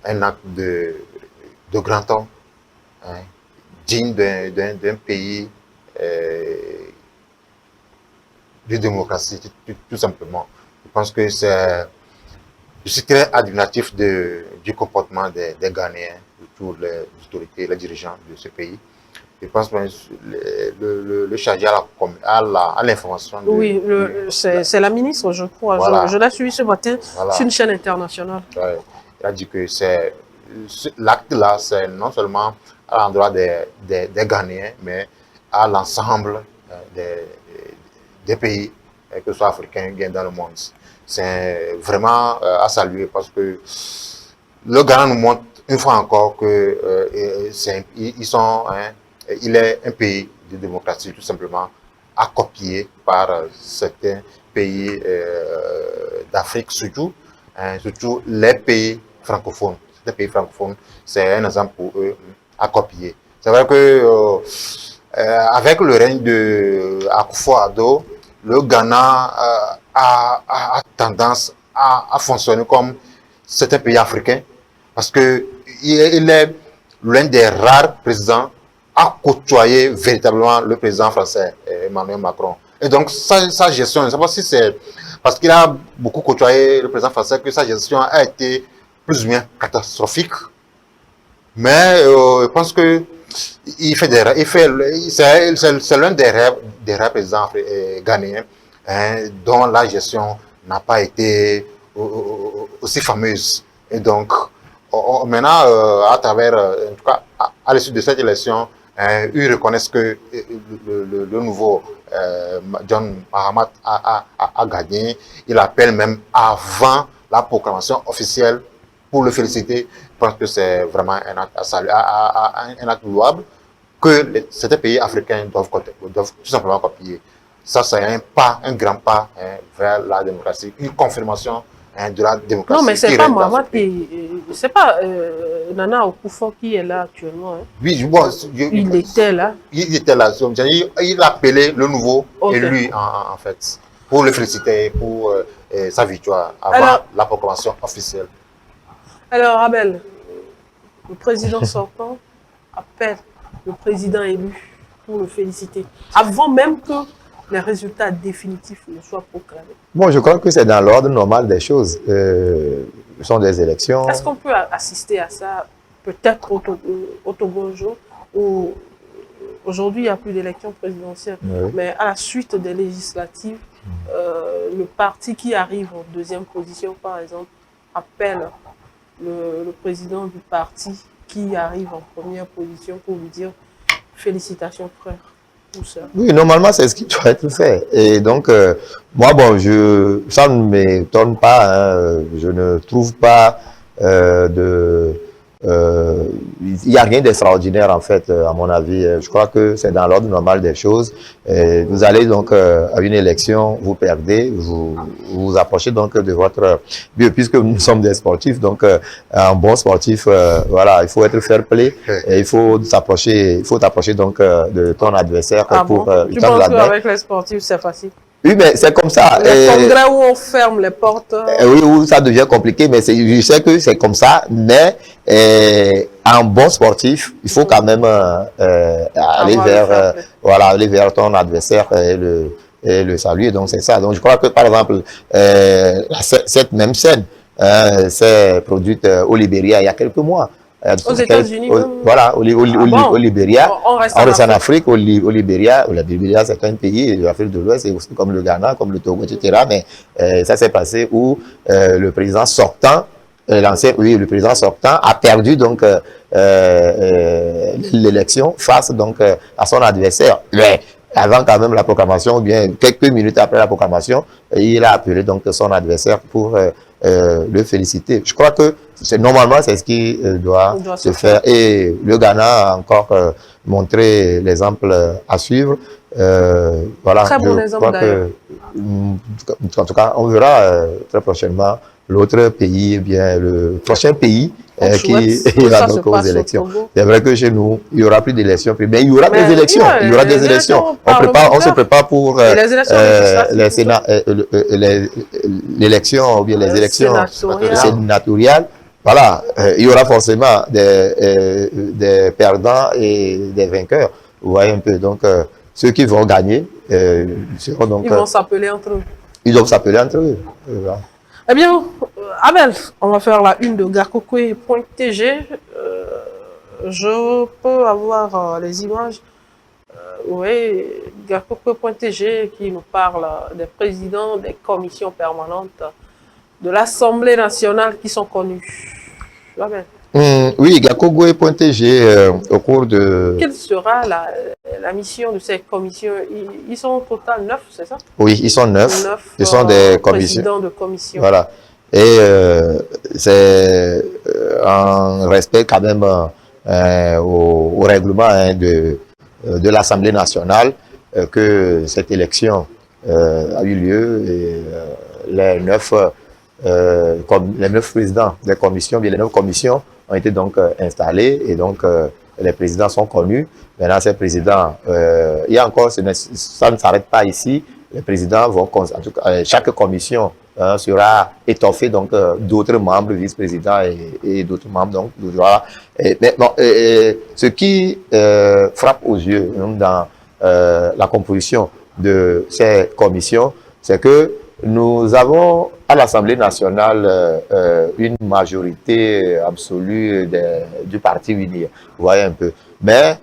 un acte de grand homme, hein, digne d'un pays de démocratie, tout simplement. Je pense que je suis très admiratif du comportement des Ghanéens, autour des autorités, les dirigeants de ce pays. Je pense que le chargé à l'information. Oui, c'est la ministre, je crois. Voilà. Je l'ai suivi ce matin sur une chaîne internationale. Ouais. Il a dit que l'acte-là, c'est non seulement à l'endroit des Ghanéens, mais à l'ensemble des pays, que ce soit africains ou dans le monde. C'est vraiment à saluer parce que le Ghana nous montre une fois encore que il est un pays de démocratie tout simplement à copier par certains pays d'Afrique surtout les pays francophones. Certains pays francophones, c'est un exemple pour eux à copier. C'est vrai que avec le règne de Akufo-Addo, le Ghana a tendance à fonctionner comme certains pays africains parce qu'il est l'un des rares présidents à côtoyer véritablement le président français, Emmanuel Macron. Et donc, sa gestion, je ne sais pas si c'est parce qu'il a beaucoup côtoyé le président français que sa gestion a été plus ou moins catastrophique. Mais je pense que c'est l'un des rares présidents ghanéens dont la gestion n'a pas été aussi fameuse. Et donc, maintenant, à travers, en tout cas, à l'issue de cette élection, ils reconnaissent que le nouveau John Mahama a gagné. Il appelle même avant la proclamation officielle pour le féliciter. Je pense que c'est vraiment un acte à saluer, un acte louable que certains pays africains doivent tout simplement copier. Ça, c'est un grand pas vers la démocratie, une confirmation de la démocratie. Non, mais c'est pas Mahama c'est pas Nana Akufo qui est là actuellement. Hein. Oui, bon, il était là. Il était là. Il a appelé le nouveau élu, en fait, pour le féliciter pour sa victoire avant la proclamation officielle. Alors, Abel, le président sortant appelle le président élu pour le féliciter, avant même que les résultats définitifs ne soient proclamés. Bon, je crois que c'est dans l'ordre normal des choses. Ce sont des élections. Est-ce qu'on peut assister à ça, peut-être au Togo, où aujourd'hui il n'y a plus d'élections présidentielles, mais à la suite des législatives, le parti qui arrive en deuxième position, par exemple, appelle le président du parti qui arrive en première position pour lui dire « Félicitations, frère ». Oui, normalement, c'est ce qui doit être fait. Et donc, moi, bon, ça ne m'étonne pas. Hein, je ne trouve pas il n'y a rien d'extraordinaire, en fait, à mon avis. Je crois que c'est dans l'ordre normal des choses. Vous allez donc à une élection, vous perdez, vous vous approchez donc de votre but, puisque nous sommes des sportifs. Donc, un bon sportif, voilà, il faut être fair play. Et il faut t'approcher donc de ton adversaire pour tu penses qu'avec les sportifs, c'est facile? Oui, mais c'est comme ça. Les congrès où on ferme les portes. Oui, où ça devient compliqué, mais je sais que c'est comme ça. Mais en bon sportif, il faut quand même aller vers, voilà, aller vers ton adversaire et le saluer. Donc c'est ça. Donc je crois que par exemple, cette même scène s'est produite au Libéria il y a quelques mois. Aux États-Unis, voilà, au Libéria, on reste en Afrique. Au Libéria, c'est un pays de l'Afrique de l'Ouest, c'est aussi comme le Ghana, comme le Togo, etc. Mais ça s'est passé où le président sortant, le président sortant a perdu donc l'élection face donc à son adversaire. Mais avant quand même la proclamation, ou bien quelques minutes après la proclamation, il a appelé donc son adversaire pour le féliciter. Je crois que normalement c'est ce qui doit se faire. Et le Ghana a encore montré l'exemple à suivre. Voilà, très bon exemple d'ailleurs. En tout cas, on verra très prochainement l'autre pays, bien le prochain pays qui ira donc aux élections. C'est vrai que chez nous, il n'y aura plus d'élections, mais il y aura des élections. Il y aura des élections. On se prépare pour l'élection ou bien les élections sénatoriales. Voilà, il y aura forcément des perdants et des vainqueurs. Vous voyez un peu. Donc, ceux qui vont gagner seront donc. Ils vont s'appeler entre eux. Ils doivent s'appeler entre eux. Voilà. Eh bien, Abel, on va faire la une de Gakokwe.tg. Je peux avoir les images. Oui, Gakokwe.tg qui nous parle des présidents des commissions permanentes de l'Assemblée nationale qui sont connus. Abel. Oui, Gakokwe.tg au cours de... Quelle sera la mission de ces commissions? Ils sont au total 9, c'est ça? Oui, ils sont 9. Ils sont des commissions. Présidents de commission. Voilà. Et c'est en respect quand même au règlement de l'Assemblée nationale que cette élection a eu lieu. Et les 9 présidents des commissions, bien les 9 commissions ont été donc installés et donc les présidents sont connus. Maintenant, ces présidents, il y a encore, ça ne s'arrête pas ici. Les présidents vont, en tout cas, chaque commission sera étoffée donc d'autres membres, vice-présidents et d'autres membres. Donc, voilà. Mais bon, ce qui frappe aux yeux dans la composition de ces commissions, c'est que nous avons à l'Assemblée nationale une majorité absolue du parti UNIR. Vous voyez un peu. Mais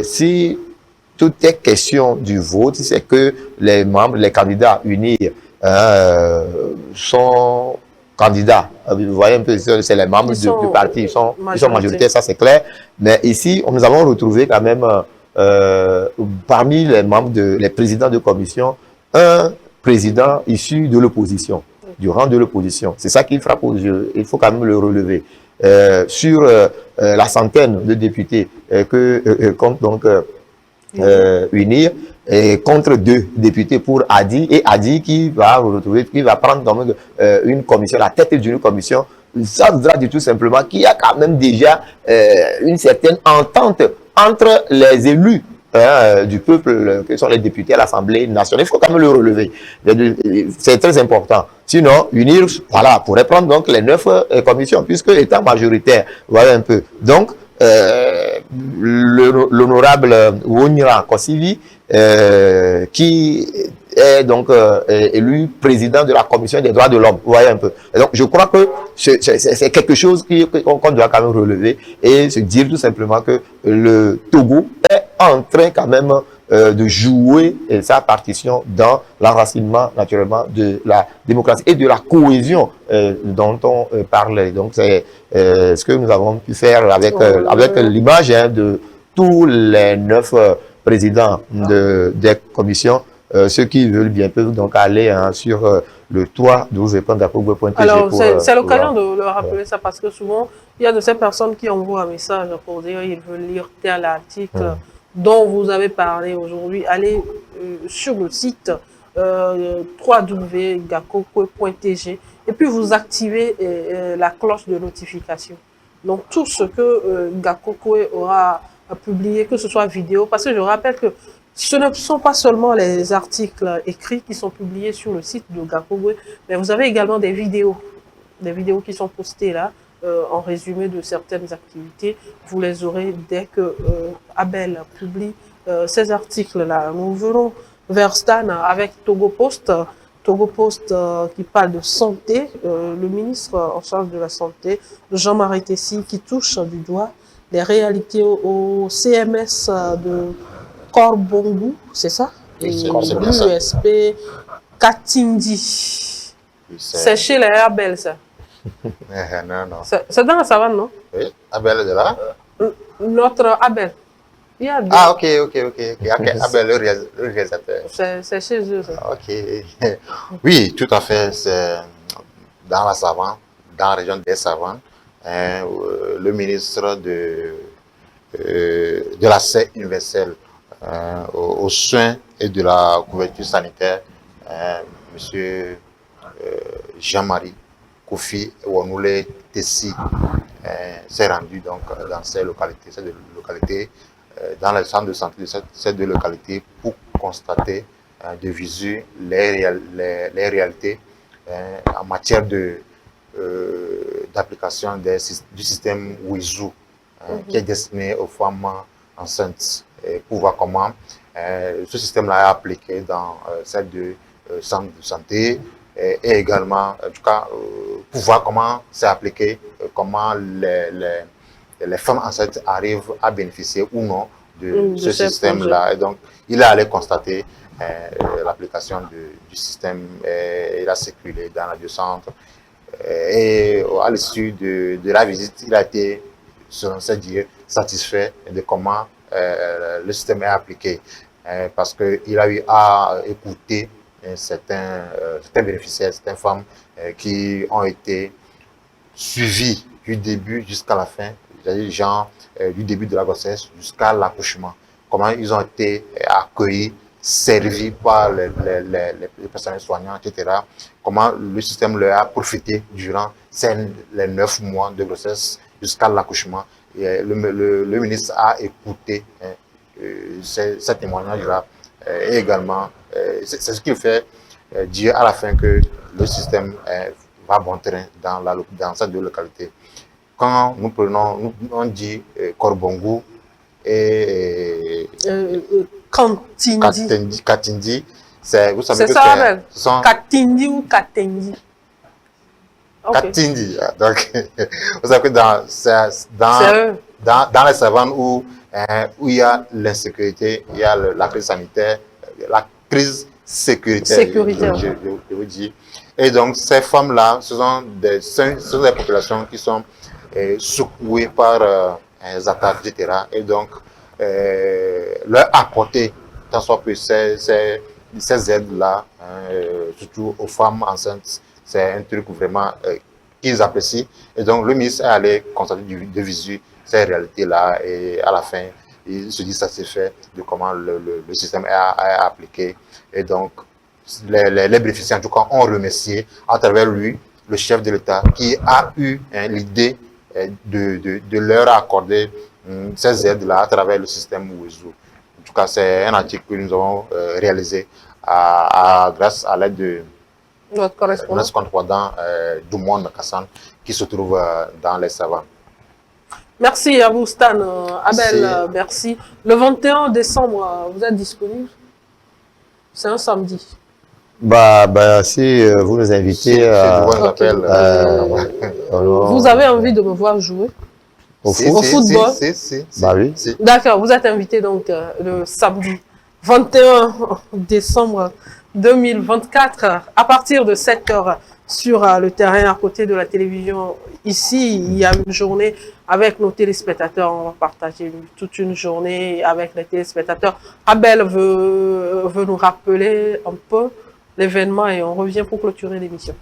si tout est question du vote, c'est que les membres, les candidats UNIR sont candidats. Vous voyez un peu, c'est les membres du parti, ils sont majoritaires, ça c'est clair. Mais ici, nous avons retrouvé quand même parmi les membres, les présidents de commission, un président issu de l'opposition, du rang de l'opposition. C'est ça qui frappe aux yeux. Il faut quand même le relever. Sur la centaine de députés que compte donc UNIR, et contre 2 députés pour Adi, et Adi qui va prendre donc, une commission, la tête d'une commission. Ça voudra dire tout simplement qu'il y a quand même déjà une certaine entente entre les élus du peuple, que sont les députés à l'Assemblée nationale. Il faut quand même le relever. C'est très important. Sinon, UNIR, voilà, pourrait prendre donc les 9 commissions, puisque étant majoritaire, voilà un peu. Donc, l'honorable Wonira Kosivi, qui est donc élu président de la Commission des droits de l'homme. Vous voyez un peu. Et donc, je crois que c'est quelque chose qu'on doit quand même relever et se dire tout simplement que le Togo est en train quand même de jouer sa partition dans l'enracinement naturellement de la démocratie et de la cohésion dont on parle. Donc, c'est ce que nous avons pu faire avec l'image de tous les 9 présidents des commissions. Ceux qui veulent bien peuvent donc aller sur le toit de Gakokwe.tg. Alors, c'est l'occasion de leur rappeler ça parce que souvent, il y a de ces personnes qui envoient un message pour dire qu'ils veulent lire tel article dont vous avez parlé aujourd'hui. Allez sur le site www.gakokwe.tg et puis vous activez la cloche de notification. Donc, tout ce que Gakokwe aura publié, que ce soit vidéo, parce que je rappelle que ce ne sont pas seulement les articles écrits qui sont publiés sur le site de Gakogwe, mais vous avez également des vidéos qui sont postées là, en résumé de certaines activités. Vous les aurez dès que Abel publie ces articles-là. Nous venons vers Stan avec Togo Post. Togo Post qui parle de santé, le ministre en charge de la santé, Jean-Marie Tessi, qui touche du doigt les réalités au CMS de Korbongu, c'est ça? Et l'USP Katindi. C'est chez les Abel, ça? Non. C'est dans la savane, non? Oui, Abel est de là? Notre Abel. Il y a deux. Ah, ok. Abel, le réalisateur. C'est chez eux, ça. Ok. Oui, tout à fait. C'est dans la savane, dans la région des savanes. Le ministre de l'accès universel aux soins et de la couverture sanitaire, monsieur Jean-Marie Kofi Wanoule Tessi, s'est rendu donc dans ces localités, dans le centre de santé de ces deux localités pour constater de visu les réalités en matière d'application du système WIZU qui est destiné aux femmes enceintes, et pour voir comment ce système-là est appliqué dans ces deux centres de santé, et également, en tout cas, pour voir comment c'est appliqué, comment les femmes enceintes arrivent à bénéficier ou non de ce système-là. Et donc, il est allé constater l'application du système, il a circulé dans les deux centres. Et à l'issue de la visite, il a été, selon ses dires, satisfait de comment le système est appliqué. Parce qu'il a eu à écouter certains bénéficiaires, certaines femmes qui ont été suivies du début jusqu'à la fin, c'est-à-dire genre du début de la grossesse jusqu'à l'accouchement. Comment ils ont été accueillis, servis par les personnels soignants, etc. Comment le système leur a profité durant les 9 mois de grossesse jusqu'à l'accouchement. Le ministre a écouté ces témoignages-là. Et également, c'est ce qui fait dire à la fin que le système va bon train dans ces deux localités. Quand nous prenons, on dit Korbongu et Katindi, vous savez que ça, ce sont Katindi ou Katendi? Okay. Katindi. Donc, vous savez que dans les savanes où il y a l'insécurité, il y a la crise sanitaire, la crise sécuritaire. Je vous dis. Et donc, ces femmes-là, ce sont des populations qui sont secouées par les attaques, etc. Et donc, leur apporter, tant soit peu ces aides-là, surtout aux femmes enceintes, c'est un truc vraiment qu'ils apprécient. Et donc, le ministre est allé constater de visu ces réalités-là, et à la fin, il se dit satisfait de comment le système est appliqué. Et donc, les bénéficiaires, en tout cas, ont remercié à travers lui le chef de l'État qui a eu l'idée de leur accorder ces aides-là à travers le système WIZU. En tout cas, c'est un article que nous avons réalisé grâce à l'aide de notre correspondant Doumon Kassan qui se trouve dans les savanes. Merci à vous, Stan. Abel, merci. Le 21 décembre, vous êtes disponible? C'est un samedi. Si vous nous invitez, vous avez envie de me voir jouer au football? Oui. D'accord, vous êtes invité donc le samedi 21 décembre 2024 à partir de 7h sur le terrain à côté de la télévision. Ici, il y a une journée avec nos téléspectateurs. On va partager toute une journée avec les téléspectateurs. Abel veut nous rappeler un peu l'événement et on revient pour clôturer l'émission.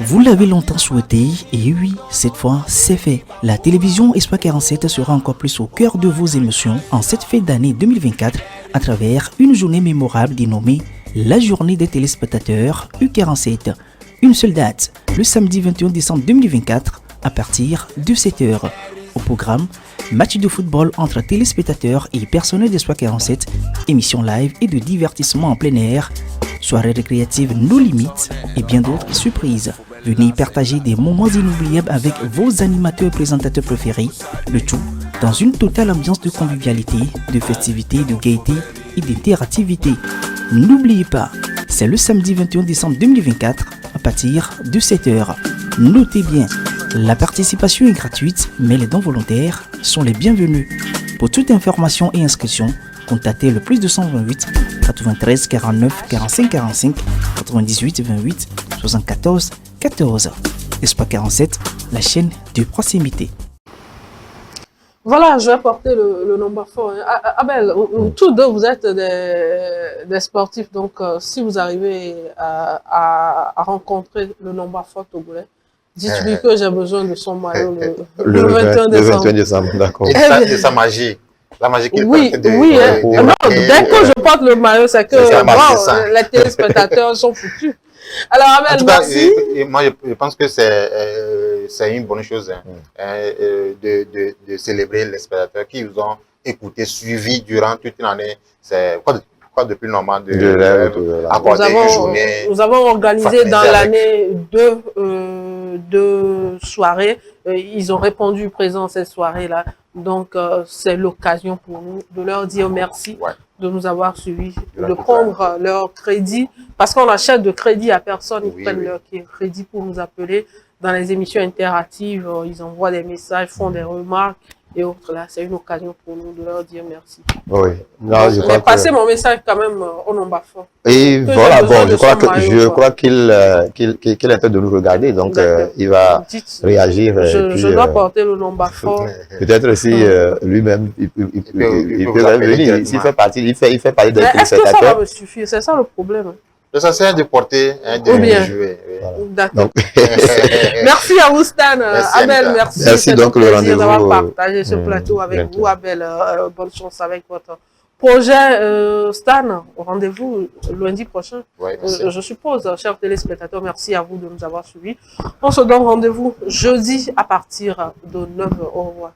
Vous l'avez longtemps souhaité et oui, cette fois c'est fait. La télévision Espoir 47 sera encore plus au cœur de vos émotions en cette fête d'année 2024 à travers une journée mémorable dénommée la journée des téléspectateurs U47. Une seule date, le samedi 21 décembre 2024 à partir de 7h. Au programme, matchs de football entre téléspectateurs et personnel d'Espoir 47, émissions live et de divertissement en plein air, soirées récréatives no limites et bien d'autres surprises. Venez partager des moments inoubliables avec vos animateurs et présentateurs préférés, le tout dans une totale ambiance de convivialité, de festivité, de gaieté et d'interactivité. N'oubliez pas, c'est le samedi 21 décembre 2024 à partir de 7h. Notez bien, la participation est gratuite, mais les dons volontaires sont les bienvenus. Pour toute information et inscription, contactez le plus 228 93 49 45 45 98 28 74 14. Espoir 47, la chaîne de proximité. Voilà, je vais porter le nombre fort. Abel, tous deux, vous êtes des sportifs, donc si vous arrivez à rencontrer le nombre fort togolais, dites-lui que j'ai besoin de son maillot le 21 décembre. Le 21 décembre, d'accord. Et sa magie. La magie qu'il Oui, porte non, dès que je porte le maillot, c'est que les téléspectateurs sont foutus. Alors, Abel, en tout cas, merci. Moi, je pense que c'est une bonne chose de célébrer les spectateurs qui vous ont écouté, suivi durant toute une année. C'est quoi de plus normal de accorder une journée. Nous avons organisé dans l'année deux soirées. Ils ont répondu présent à cette soirée-là. Donc, c'est l'occasion pour nous de leur dire merci de nous avoir suivis, de prendre leur crédit. Parce qu'on achète de crédit à personne, ils prennent leur crédit pour nous appeler. Dans les émissions interactives, ils envoient des messages, font des remarques et autres. Là, c'est une occasion pour nous de leur dire merci. Oui. Non, je mais passez mon message quand même au Nombafo. Et voilà, bon, je crois qu'il est en train de nous regarder, donc il va réagir. Je dois porter le Nombafo. Peut-être si lui-même, il peut venir. S'il fait partie, il fait partie des téléspectateurs. Est-ce que ça va me suffire? C'est ça le problème. L'essentiel de porter, de jouer. D'accord. Merci à vous, Stan. Abel, merci. Merci donc le rendez-vous. D'avoir partagé ce plateau avec vous, Abel. Bonne chance avec votre projet. Stan, rendez-vous lundi prochain. Je suppose, chers téléspectateurs, merci à vous de nous avoir suivis. On se donne rendez-vous jeudi à partir de 9h. Au revoir.